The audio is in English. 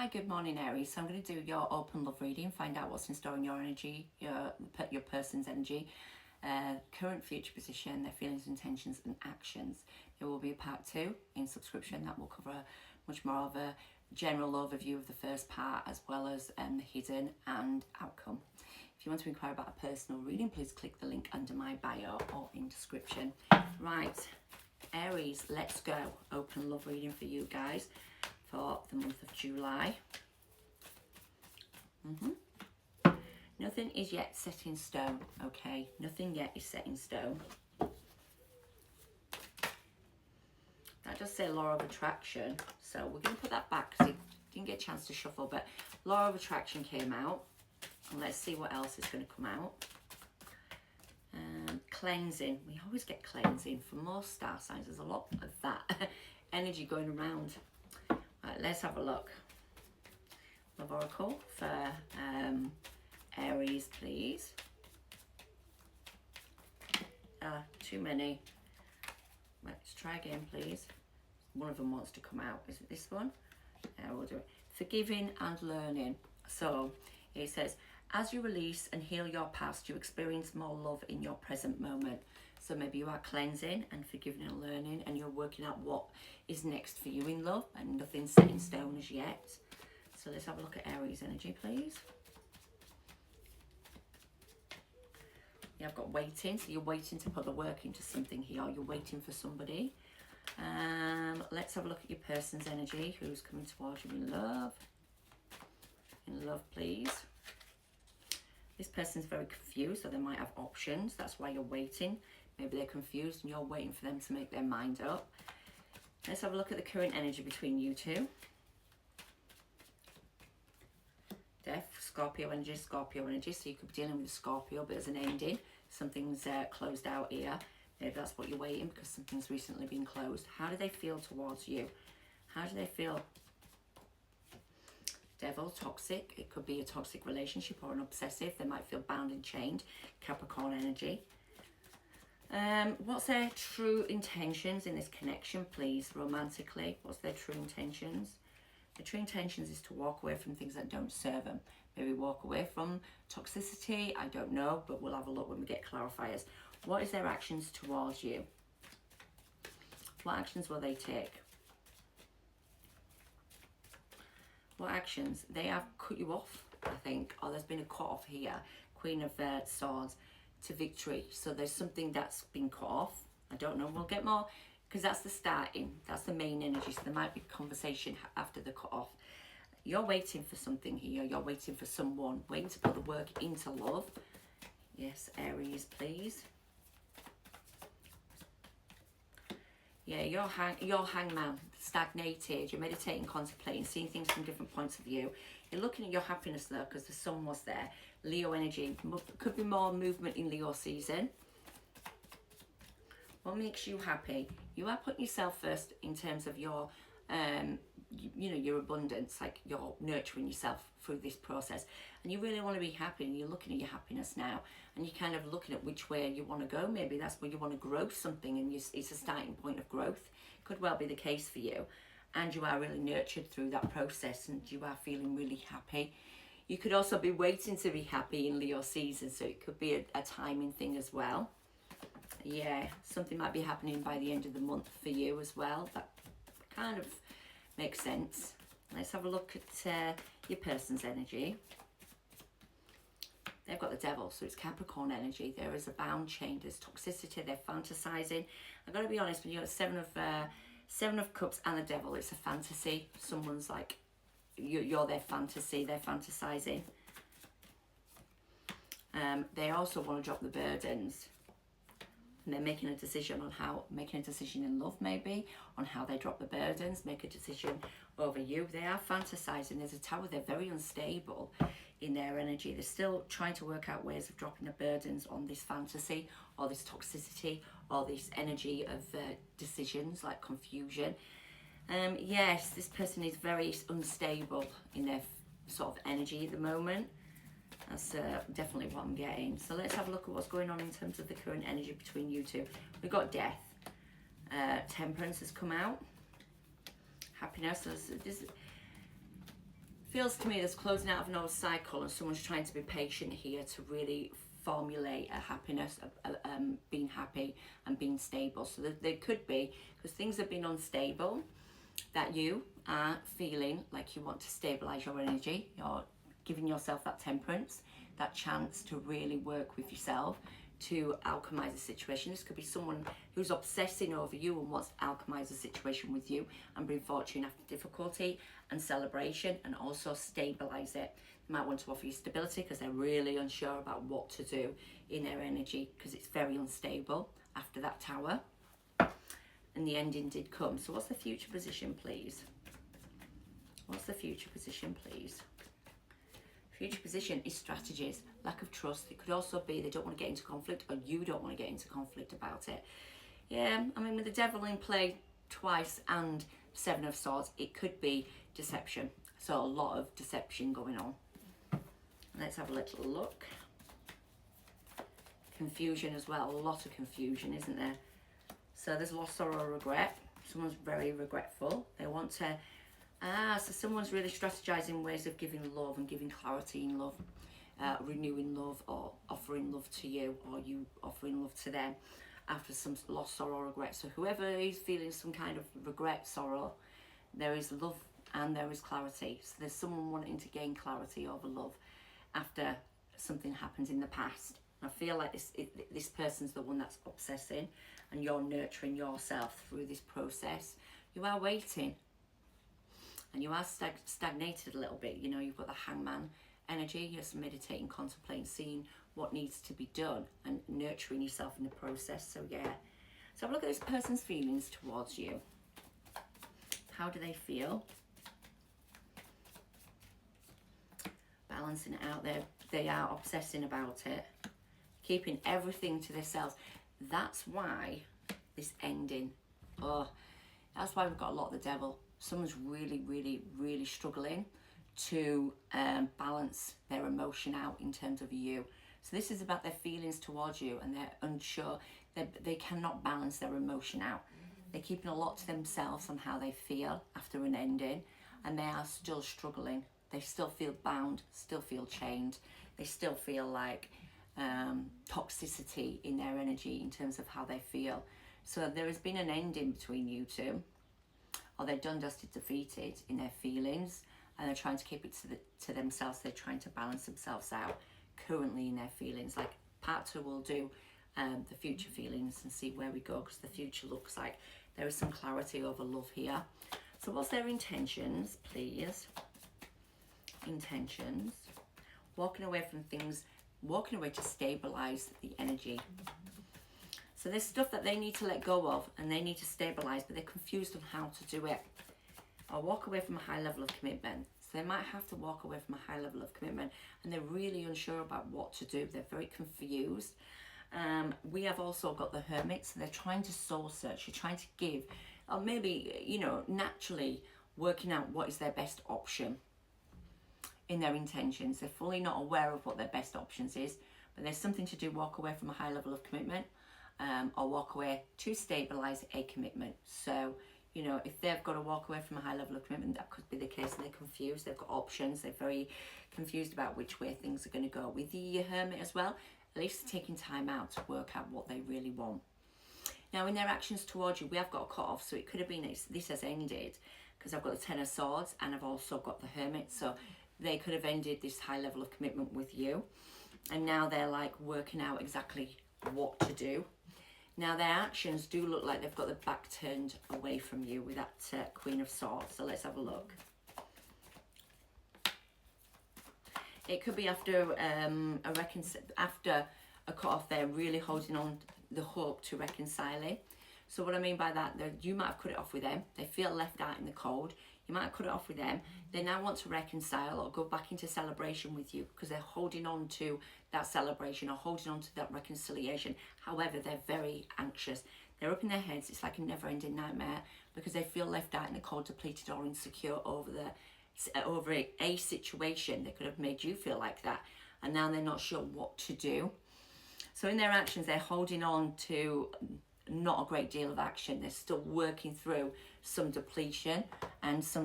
Hi, good morning, Aries. So I'm going to do your open love reading, find out what's in store in your energy, your person's energy, current future position, their feelings, intentions and actions. There will be a part 2 in subscription that will cover much more of a general overview of the first part, as well as the hidden and outcome. If you want to inquire about a personal reading, please click the link under my bio or in description. Right, Aries, let's go. Open love reading for you guys for the month of July. Nothing is yet set in stone, okay? Nothing yet is set in stone. That does say law of attraction, so we're going to put that back because it didn't get a chance to shuffle, but law of attraction came out. And let's see what else is going to come out. Cleansing. We always get cleansing. For most star signs, there's a lot of that energy going around. Right, let's have a look. Love Oracle for Aries, please. Too many. Let's try again, please. One of them wants to come out. Is it this one? Yeah, we'll do it. Forgiving and learning. So it says, as you release and heal your past, you experience more love in your present moment. So maybe you are cleansing and forgiving and learning, and you're working out what is next for you in love, and nothing's set in stone as yet. So let's have a look at Aries energy, please. Yeah, I've got waiting. So you're waiting to put the work into something here. You're waiting for somebody. Let's have a look at your person's energy. Who's coming towards you in love? In love, please. This person's very confused, so they might have options. That's why you're waiting. Maybe they're confused and you're waiting for them to make their mind up. Let's have a look at the current energy between you two. Death, Scorpio energy, Scorpio energy. So you could be dealing with a Scorpio, but there's an ending. Something's closed out here. Maybe that's what you're waiting because something's recently been closed. How do they feel towards you? How do they feel? Devil, toxic. It could be a toxic relationship or an obsessive. They might feel bound and chained. Capricorn energy. What's their true intentions in this connection, please, romantically? What's their true intentions? The true intentions is to walk away from things that don't serve them. Maybe walk away from toxicity. I don't know, but we'll have a look when we get clarifiers. What is their actions towards you? What actions will they take? What actions? They have cut you off, I think, or there's been a cut off here. Queen of Swords to victory. So there's something that's been cut off. I don't know. We'll get more, because that's the starting. That's the main energy. So there might be conversation after the cut off. You're waiting for something here. You're waiting for someone. Waiting to put the work into love. Yes, Aries, please. Yeah, you're hangman, stagnated. You're meditating, contemplating, seeing things from different points of view. You're looking at your happiness though, because the sun was there. Leo energy. Could be more movement in Leo season. What makes you happy? You are putting yourself first in terms of your, your abundance. Like you're nurturing yourself through this process, and you really want to be happy. And you're looking at your happiness now, and you're kind of looking at which way you want to go. Maybe that's where you want to grow something, and it's a starting point of growth. Could well be the case for you, and you are really nurtured through that process, and you are feeling really happy. You could also be waiting to be happy in Leo season, so it could be a timing thing as well. Yeah, something might be happening by the end of the month for you as well. That kind of makes sense. Let's have a look at your person's energy. They've got the devil, so it's Capricorn energy. There is a bound chain, there's toxicity, they're fantasizing. I've got to be honest, when you've got Seven of Cups and the devil, it's a fantasy. Someone's like, you're their fantasy, they're fantasizing. They also want to drop the burdens. And they're making a decision in love maybe, on how they drop the burdens, make a decision over you. They are fantasizing. There's a tower. They're very unstable in their energy. They're still trying to work out ways of dropping the burdens on this fantasy or this toxicity or this energy of decisions like confusion. Yes, this person is very unstable in their sort of energy at the moment. That's definitely what I'm getting. So let's have a look at what's going on in terms of the current energy between you two. We've got death. Temperance has come out. Happiness. feels to me there's closing out of an old cycle, and someone's trying to be patient here to really formulate a happiness, being happy and being stable. So there could be, because things have been unstable, that you are feeling like you want to stabilize your energy. You're giving yourself that temperance, that chance to really work with yourself to alchemize the situation. This could be someone who's obsessing over you and wants to alchemize the situation with you and bring fortune after difficulty and celebration, and also stabilize it. They might want to offer you stability because they're really unsure about what to do in their energy, because it's very unstable after that Tower. And the ending did come. So what's the future position, please? What's the future position, please? Future position is strategies, lack of trust. It could also be they don't want to get into conflict, or you don't want to get into conflict about it. Yeah, I mean, with the Devil in play twice and Seven of Swords, it could be deception. So a lot of deception going on. Let's have a little look. Confusion as well, a lot of confusion, isn't there? So there's loss, sorrow, regret. Someone's very regretful. They want to, so someone's really strategizing ways of giving love and giving clarity in love, renewing love, or offering love to you, or you offering love to them after some loss, sorrow, regret. So whoever is feeling some kind of regret, sorrow, there is love and there is clarity. So there's someone wanting to gain clarity over love after something happens in the past. I feel like this person's the one that's obsessing, and you're nurturing yourself through this process. You are waiting, and you are stagnated a little bit. You know, you've got the Hangman energy. You're just meditating, contemplating, seeing what needs to be done, and nurturing yourself in the process. So yeah, so have a look at this person's feelings towards you. How do they feel? Balancing it out there. They are obsessing about it, keeping everything to themselves. That's why this ending, that's why we've got a lot of the Devil. Someone's really, really, really struggling to balance their emotion out in terms of you. So this is about their feelings towards you, and they're unsure. They cannot balance their emotion out. They're keeping a lot to themselves on how they feel after an ending, and they are still struggling. They still feel bound, still feel chained. They still feel like toxicity in their energy in terms of how they feel. So there has been an ending between you two, or they're done, dusted, defeated in their feelings, and they're trying to keep it to themselves. They're trying to balance themselves out currently in their feelings. Like part 2 will do the future feelings and see where we go, because the future looks like there is some clarity over love here. So what's their intentions, please? Intentions. Walking away from things, walking away to stabilize the energy. So there's stuff that they need to let go of and they need to stabilize, but they're confused on how to do it. Or walk away from a high level of commitment. So they might have to walk away from a high level of commitment, and they're really unsure about what to do. They're very confused. We have also got the Hermit, so they're trying to soul search. You're trying to give, or maybe, you know, naturally working out what is their best option in their intentions. They're fully not aware of what their best options is, but there's something to do, walk away from a high level of commitment, or walk away to stabilize a commitment. So, you know, if they've got to walk away from a high level of commitment, that could be the case. They're confused, they've got options, they're very confused about which way things are going to go. With the Hermit as well, at least taking time out to work out what they really want. Now, in their actions towards you, we have got a cut off, so it could have been this has ended, because I've got the Ten of Swords and I've also got the Hermit. So they could have ended this high level of commitment with you, and now they're like working out exactly what to do. Now their actions do look like they've got their back turned away from you with that Queen of Swords. So let's have a look. It could be after after a cut off, they're really holding on the hope to reconciling. So what I mean by that, you might have cut it off with them. They feel left out in the cold. You might have cut it off with them. They now want to reconcile or go back into celebration with you, because they're holding on to that celebration or holding on to that reconciliation. However, they're very anxious. They're up in their heads. It's like a never-ending nightmare, because they feel left out in the cold, depleted or insecure over a situation. They could have made you feel like that, and now they're not sure what to do. So in their actions, they're holding on to not a great deal of action. They're still working through some depletion and some